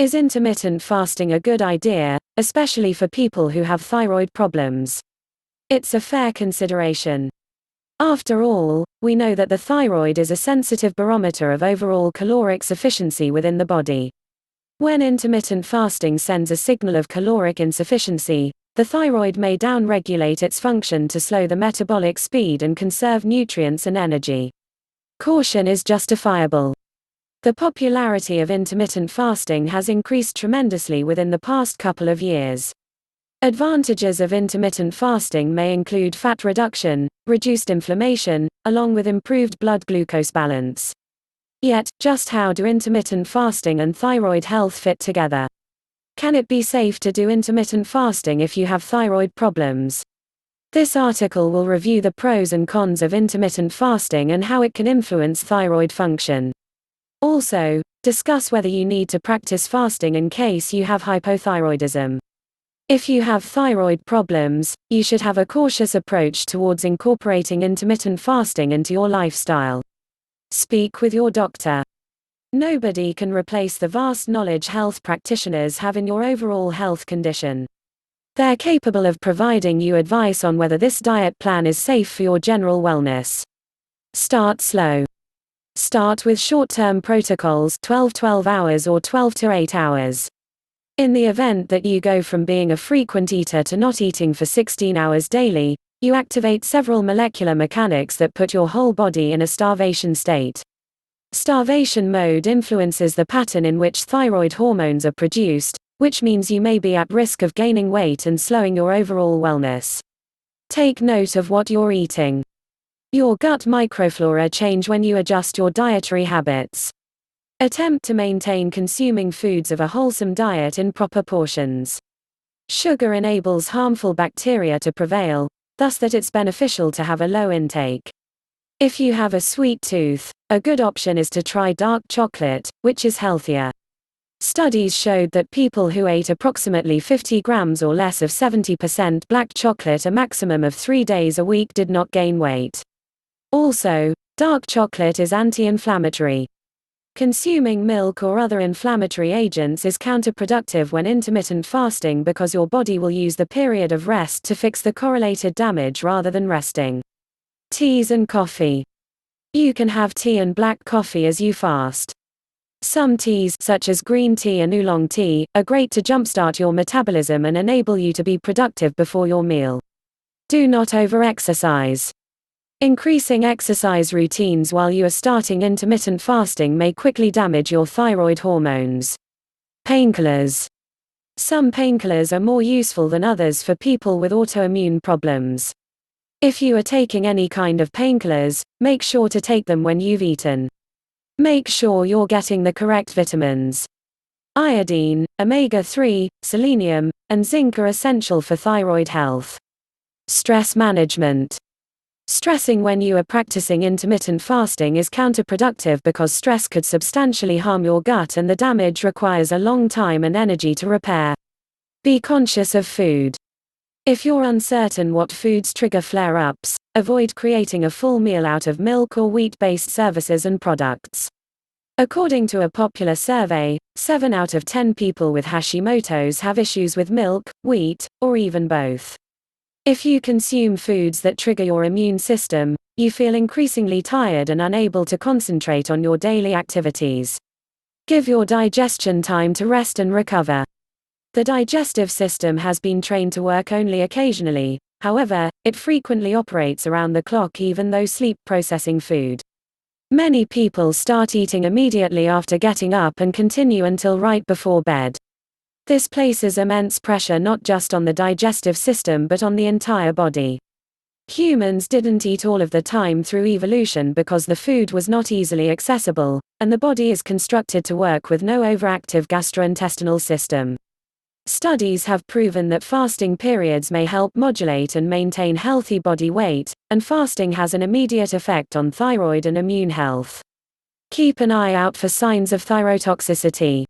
Is intermittent fasting a good idea, especially for people who have thyroid problems? It's a fair consideration. After all, we know that the thyroid is a sensitive barometer of overall caloric sufficiency within the body. When intermittent fasting sends a signal of caloric insufficiency, the thyroid may downregulate its function to slow the metabolic speed and conserve nutrients and energy. Caution is justifiable. The popularity of intermittent fasting has increased tremendously within the past couple of years. Advantages of intermittent fasting may include fat reduction, reduced inflammation, along with improved blood glucose balance. Yet, just how do intermittent fasting and thyroid health fit together? Can it be safe to do intermittent fasting if you have thyroid problems? This article will review the pros and cons of intermittent fasting and how it can influence thyroid function. Also, discuss whether you need to practice fasting in case you have hypothyroidism. If you have thyroid problems, you should have a cautious approach towards incorporating intermittent fasting into your lifestyle. Speak with your doctor. Nobody can replace the vast knowledge health practitioners have in your overall health condition. They're capable of providing you advice on whether this diet plan is safe for your general wellness. Start slow. Start with short-term protocols, 12 hours or 12 to 8 hours. In the event that you go from being a frequent eater to not eating for 16 hours daily, you activate several molecular mechanics that put your whole body in a starvation state. Starvation mode influences the pattern in which thyroid hormones are produced, which means you may be at risk of gaining weight and slowing your overall wellness. Take note of what you're eating. Your gut microflora change when you adjust your dietary habits. Attempt to maintain consuming foods of a wholesome diet in proper portions. Sugar enables harmful bacteria to prevail, thus that it's beneficial to have a low intake. If you have a sweet tooth, a good option is to try dark chocolate, which is healthier. Studies showed that people who ate approximately 50 grams or less of 70% black chocolate a maximum of 3 days a week did not gain weight. Also, dark chocolate is anti-inflammatory. Consuming milk or other inflammatory agents is counterproductive when intermittent fasting because your body will use the period of rest to fix the correlated damage rather than resting. Teas and coffee. You can have tea and black coffee as you fast. Some teas, such as green tea and oolong tea, are great to jumpstart your metabolism and enable you to be productive before your meal. Do not overexercise. Increasing exercise routines while you are starting intermittent fasting may quickly damage your thyroid hormones. Painkillers. Some painkillers are more useful than others for people with autoimmune problems. If you are taking any kind of painkillers, make sure to take them when you've eaten. Make sure you're getting the correct vitamins. Iodine, omega-3, selenium, and zinc are essential for thyroid health. Stress management. Stressing when you are practicing intermittent fasting is counterproductive because stress could substantially harm your gut and the damage requires a long time and energy to repair. Be conscious of food. If you're uncertain what foods trigger flare-ups, avoid creating a full meal out of milk or wheat-based services and products. According to a popular survey, 7 out of 10 people with Hashimoto's have issues with milk, wheat, or even both. If you consume foods that trigger your immune system, you feel increasingly tired and unable to concentrate on your daily activities. Give your digestion time to rest and recover. The digestive system has been trained to work only occasionally, however, it frequently operates around the clock even though sleep processing food. Many people start eating immediately after getting up and continue until right before bed. This places immense pressure not just on the digestive system but on the entire body. Humans didn't eat all of the time through evolution because the food was not easily accessible, and the body is constructed to work with no overactive gastrointestinal system. Studies have proven that fasting periods may help modulate and maintain healthy body weight, and fasting has an immediate effect on thyroid and immune health. Keep an eye out for signs of thyrotoxicity.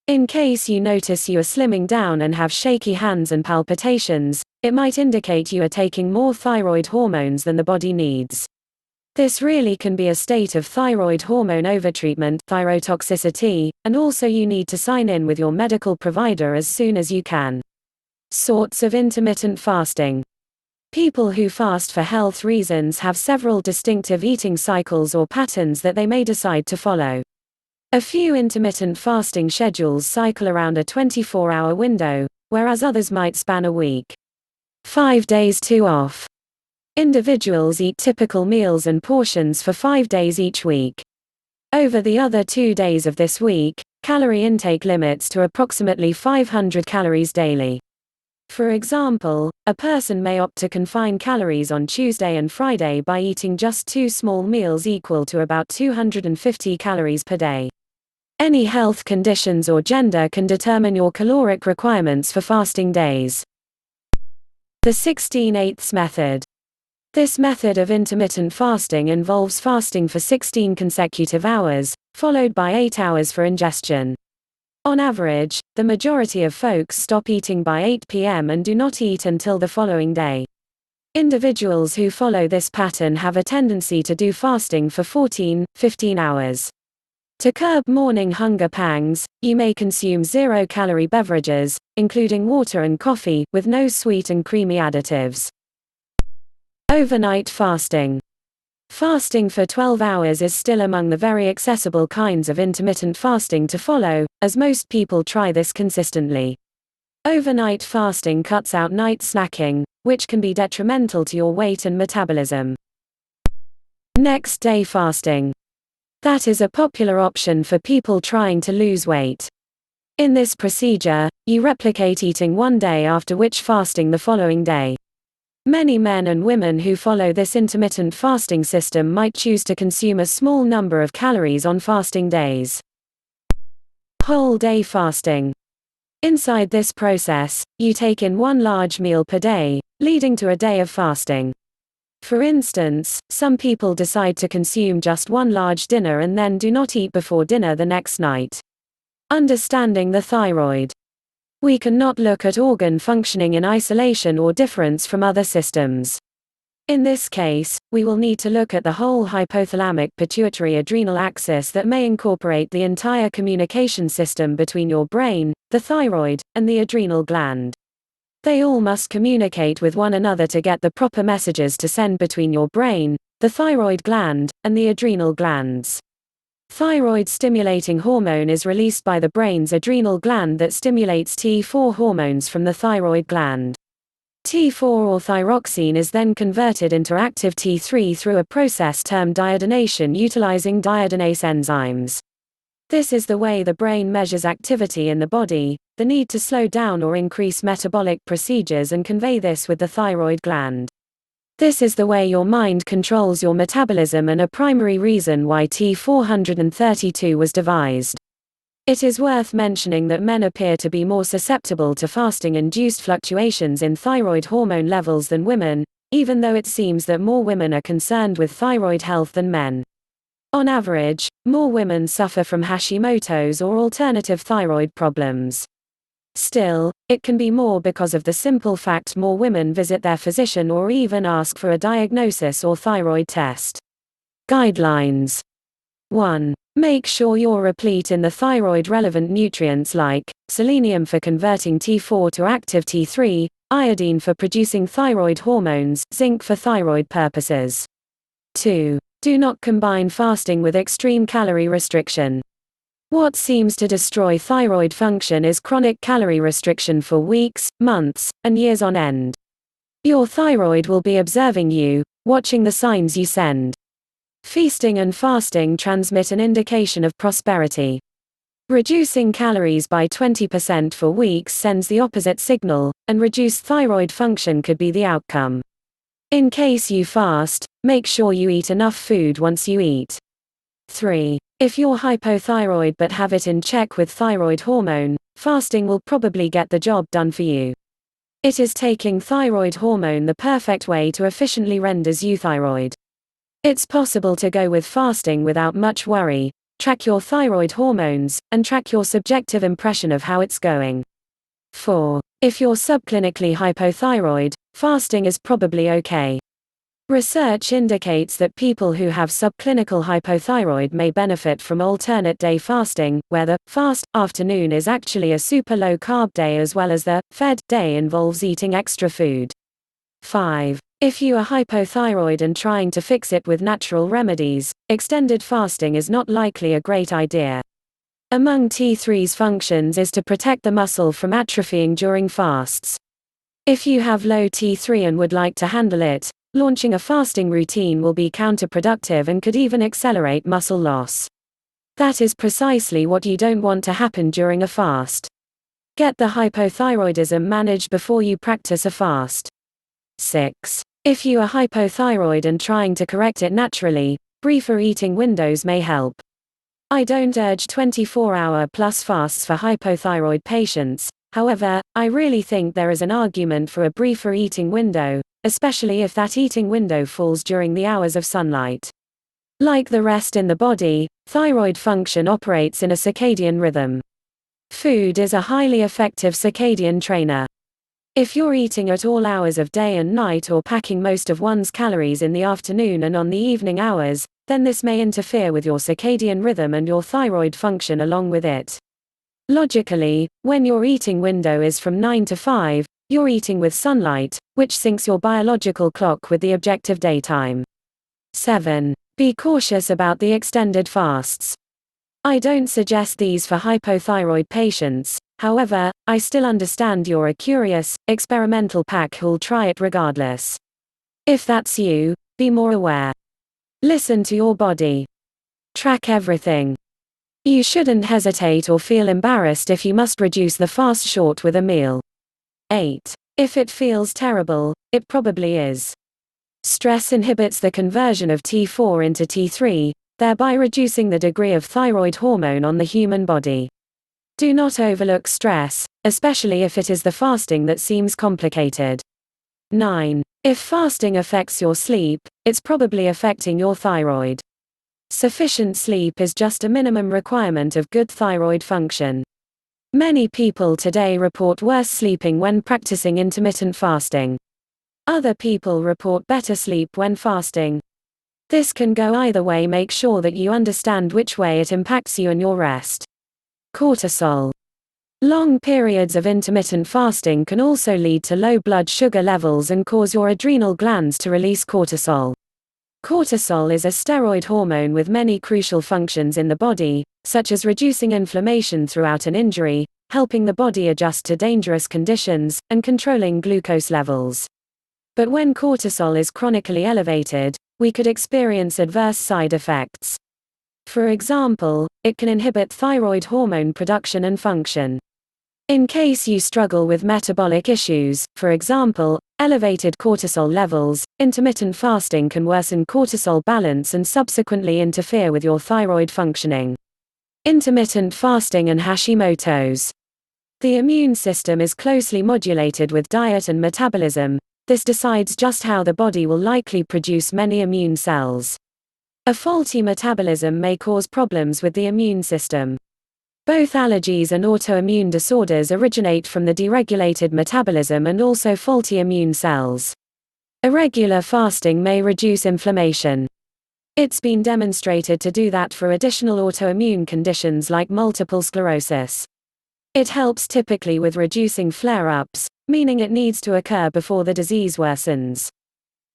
In case you notice you are slimming down and have shaky hands and palpitations, it might indicate you are taking more thyroid hormones than the body needs. This really can be a state of thyroid hormone overtreatment, thyrotoxicity, and also you need to sign in with your medical provider as soon as you can. Sorts of intermittent fasting. People who fast for health reasons have several distinctive eating cycles or patterns that they may decide to follow. A few intermittent fasting schedules cycle around a 24-hour window, whereas others might span a week. 5 days 2 off. Individuals eat typical meals and portions for 5 days each week. Over the other 2 days of this week, calorie intake limits to approximately 500 calories daily. For example, a person may opt to confine calories on Tuesday and Friday by eating just 2 small meals equal to about 250 calories per day. Any health conditions or gender can determine your caloric requirements for fasting days. The 16/8 method. This method of intermittent fasting involves fasting for 16 consecutive hours, followed by 8 hours for ingestion. On average, the majority of folks stop eating by 8 p.m. and do not eat until the following day. Individuals who follow this pattern have a tendency to do fasting for 14-15 hours. To curb morning hunger pangs, you may consume zero-calorie beverages, including water and coffee, with no sweet and creamy additives. Overnight fasting. Fasting for 12 hours is still among the very accessible kinds of intermittent fasting to follow, as most people try this consistently. Overnight fasting cuts out night snacking, which can be detrimental to your weight and metabolism. Next day fasting. That is a popular option for people trying to lose weight. In this procedure, you replicate eating one day after which fasting the following day. Many men and women who follow this intermittent fasting system might choose to consume a small number of calories on fasting days. Whole day fasting. Inside this process, you take in one large meal per day, leading to a day of fasting. For instance, some people decide to consume just one large dinner and then do not eat before dinner the next night. Understanding the thyroid. We cannot look at organ functioning in isolation or difference from other systems. In this case, we will need to look at the whole hypothalamic pituitary adrenal axis that may incorporate the entire communication system between your brain, the thyroid, and the adrenal gland. They all must communicate with one another to get the proper messages to send between your brain, the thyroid gland, and the adrenal glands. Thyroid-stimulating hormone is released by the brain's adrenal gland that stimulates T4 hormones from the thyroid gland. T4 or thyroxine is then converted into active T3 through a process termed iodination utilizing diodinase enzymes. This is the way the brain measures activity in the body, the need to slow down or increase metabolic procedures and convey this with the thyroid gland. This is the way your mind controls your metabolism and a primary reason why T432 was devised. It is worth mentioning that men appear to be more susceptible to fasting-induced fluctuations in thyroid hormone levels than women, even though it seems that more women are concerned with thyroid health than men. On average, more women suffer from Hashimoto's or alternative thyroid problems. Still, it can be more because of the simple fact more women visit their physician or even ask for a diagnosis or thyroid test. Guidelines. 1. Make sure you're replete in the thyroid-relevant nutrients like selenium for converting T4 to active T3, iodine for producing thyroid hormones, zinc for thyroid purposes. 2. Do not combine fasting with extreme calorie restriction. What seems to destroy thyroid function is chronic calorie restriction for weeks, months, and years on end. Your thyroid will be observing you, watching the signs you send. Feasting and fasting transmit an indication of prosperity. Reducing calories by 20% for weeks sends the opposite signal, and reduced thyroid function could be the outcome. In case you fast, make sure you eat enough food once you eat. 3. If you're hypothyroid but have it in check with thyroid hormone, fasting will probably get the job done for you. It is taking thyroid hormone the perfect way to efficiently renders euthyroid. It's possible to go with fasting without much worry, track your thyroid hormones, and track your subjective impression of how it's going. 4. If you're subclinically hypothyroid, fasting is probably okay. Research indicates that people who have subclinical hypothyroid may benefit from alternate day fasting, where the fast afternoon is actually a super low carb day, as well as the fed day involves eating extra food. 5. If you are hypothyroid and trying to fix it with natural remedies, extended fasting is not likely a great idea. Among T3's functions is to protect the muscle from atrophying during fasts. If you have low T3 and would like to handle it, launching a fasting routine will be counterproductive and could even accelerate muscle loss. That is precisely what you don't want to happen during a fast. Get the hypothyroidism managed before you practice a fast. 6. If you are hypothyroid and trying to correct it naturally, briefer eating windows may help. I don't urge 24-hour-plus fasts for hypothyroid patients. However, I really think there is an argument for a briefer eating window, especially if that eating window falls during the hours of sunlight. Like the rest in the body, thyroid function operates in a circadian rhythm. Food is a highly effective circadian trainer. If you're eating at all hours of day and night or packing most of one's calories in the afternoon and on the evening hours, then this may interfere with your circadian rhythm and your thyroid function along with it. Logically, when your eating window is from 9 to 5, you're eating with sunlight, which syncs your biological clock with the objective daytime. 7. Be cautious about the extended fasts. I don't suggest these for hypothyroid patients. However, I still understand you're a curious, experimental pack who'll try it regardless. If that's you, be more aware. Listen to your body. Track everything. You shouldn't hesitate or feel embarrassed if you must reduce the fast short with a meal. 8. If it feels terrible, it probably is. Stress inhibits the conversion of T4 into T3, thereby reducing the degree of thyroid hormone on the human body. Do not overlook stress, especially if it is the fasting that seems complicated. 9. If fasting affects your sleep, it's probably affecting your thyroid. Sufficient sleep is just a minimum requirement of good thyroid function. Many people today report worse sleeping when practicing intermittent fasting. Other people report better sleep when fasting. This can go either way. Make sure that you understand which way it impacts you and your rest. Cortisol. Long periods of intermittent fasting can also lead to low blood sugar levels and cause your adrenal glands to release cortisol. Cortisol is a steroid hormone with many crucial functions in the body, such as reducing inflammation throughout an injury, helping the body adjust to dangerous conditions, and controlling glucose levels. But when cortisol is chronically elevated, we could experience adverse side effects. For example, it can inhibit thyroid hormone production and function. In case you struggle with metabolic issues, for example, elevated cortisol levels, intermittent fasting can worsen cortisol balance and subsequently interfere with your thyroid functioning. Intermittent fasting and Hashimoto's. The immune system is closely modulated with diet and metabolism. This decides just how the body will likely produce many immune cells. A faulty metabolism may cause problems with the immune system. Both allergies and autoimmune disorders originate from the deregulated metabolism and also faulty immune cells. Irregular fasting may reduce inflammation. It's been demonstrated to do that for additional autoimmune conditions like multiple sclerosis. It helps typically with reducing flare-ups, meaning it needs to occur before the disease worsens.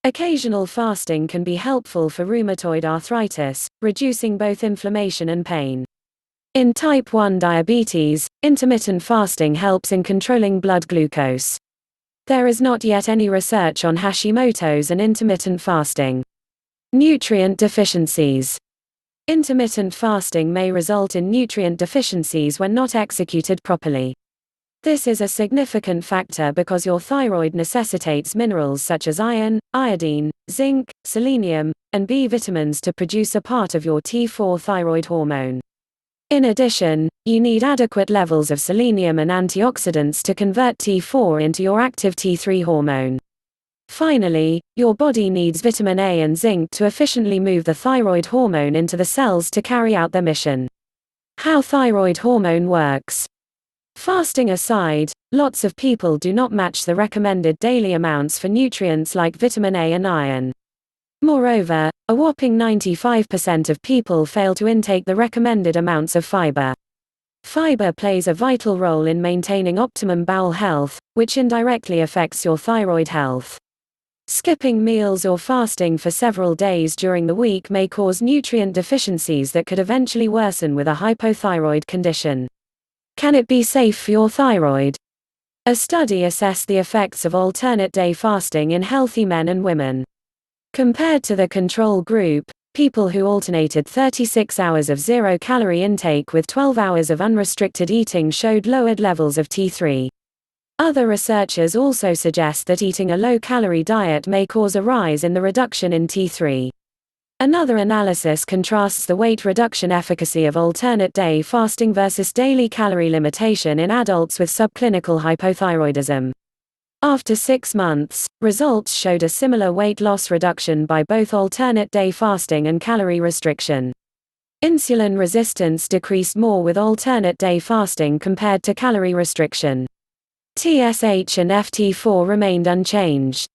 Occasional fasting can be helpful for rheumatoid arthritis, reducing both inflammation and pain. In type 1 diabetes, intermittent fasting helps in controlling blood glucose. There is not yet any research on Hashimoto's and intermittent fasting. Nutrient deficiencies. Intermittent fasting may result in nutrient deficiencies when not executed properly. This is a significant factor because your thyroid necessitates minerals such as iron, iodine, zinc, selenium, and B vitamins to produce a part of your T4 thyroid hormone. In addition, you need adequate levels of selenium and antioxidants to convert T4 into your active T3 hormone. Finally, your body needs vitamin A and zinc to efficiently move the thyroid hormone into the cells to carry out their mission. How thyroid hormone works. Fasting aside, lots of people do not match the recommended daily amounts for nutrients like vitamin A and iron. Moreover, a whopping 95% of people fail to intake the recommended amounts of fiber. Fiber plays a vital role in maintaining optimum bowel health, which indirectly affects your thyroid health. Skipping meals or fasting for several days during the week may cause nutrient deficiencies that could eventually worsen with a hypothyroid condition. Can it be safe for your thyroid? A study assessed the effects of alternate day fasting in healthy men and women. Compared to the control group, people who alternated 36 hours of zero-calorie intake with 12 hours of unrestricted eating showed lowered levels of T3. Other researchers also suggest that eating a low-calorie diet may cause a rise in the reduction in T3. Another analysis contrasts the weight reduction efficacy of alternate day fasting versus daily calorie limitation in adults with subclinical hypothyroidism. After 6 months, results showed a similar weight loss reduction by both alternate day fasting and calorie restriction. Insulin resistance decreased more with alternate day fasting compared to calorie restriction. TSH and FT4 remained unchanged.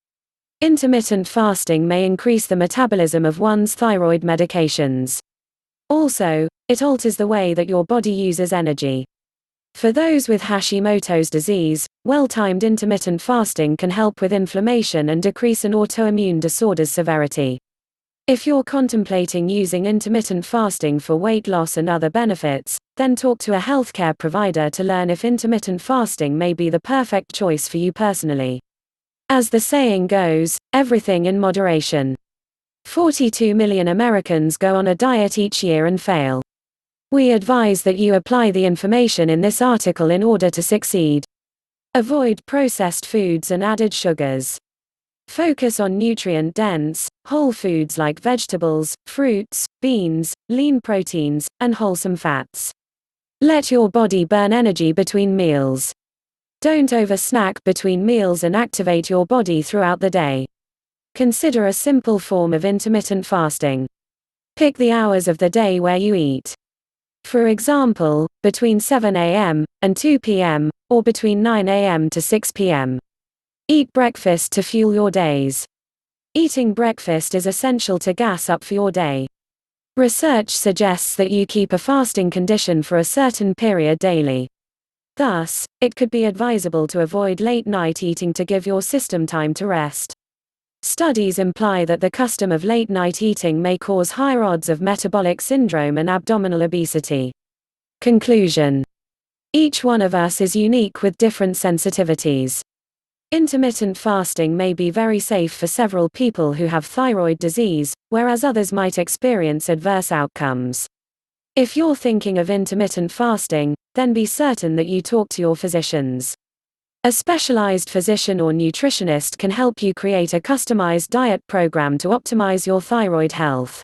Intermittent fasting may increase the metabolism of one's thyroid medications. Also, it alters the way that your body uses energy. For those with Hashimoto's disease, well-timed intermittent fasting can help with inflammation and decrease an autoimmune disorder's severity. If you're contemplating using intermittent fasting for weight loss and other benefits, then talk to a healthcare provider to learn if intermittent fasting may be the perfect choice for you personally. As the saying goes, everything in moderation. 42 million Americans go on a diet each year and fail. We advise that you apply the information in this article in order to succeed. Avoid processed foods and added sugars. Focus on nutrient-dense, whole foods like vegetables, fruits, beans, lean proteins, and wholesome fats. Let your body burn energy between meals. Don't over-snack between meals and activate your body throughout the day. Consider a simple form of intermittent fasting. Pick the hours of the day where you eat. For example, between 7 a.m. and 2 p.m., or between 9 a.m. to 6 p.m. Eat breakfast to fuel your days. Eating breakfast is essential to gas up for your day. Research suggests that you keep a fasting condition for a certain period daily. Thus, it could be advisable to avoid late-night eating to give your system time to rest. Studies imply that the custom of late-night eating may cause higher odds of metabolic syndrome and abdominal obesity. Conclusion: each one of us is unique with different sensitivities. Intermittent fasting may be very safe for several people who have thyroid disease, whereas others might experience adverse outcomes. If you're thinking of intermittent fasting, then be certain that you talk to your physicians. A specialized physician or nutritionist can help you create a customized diet program to optimize your thyroid health.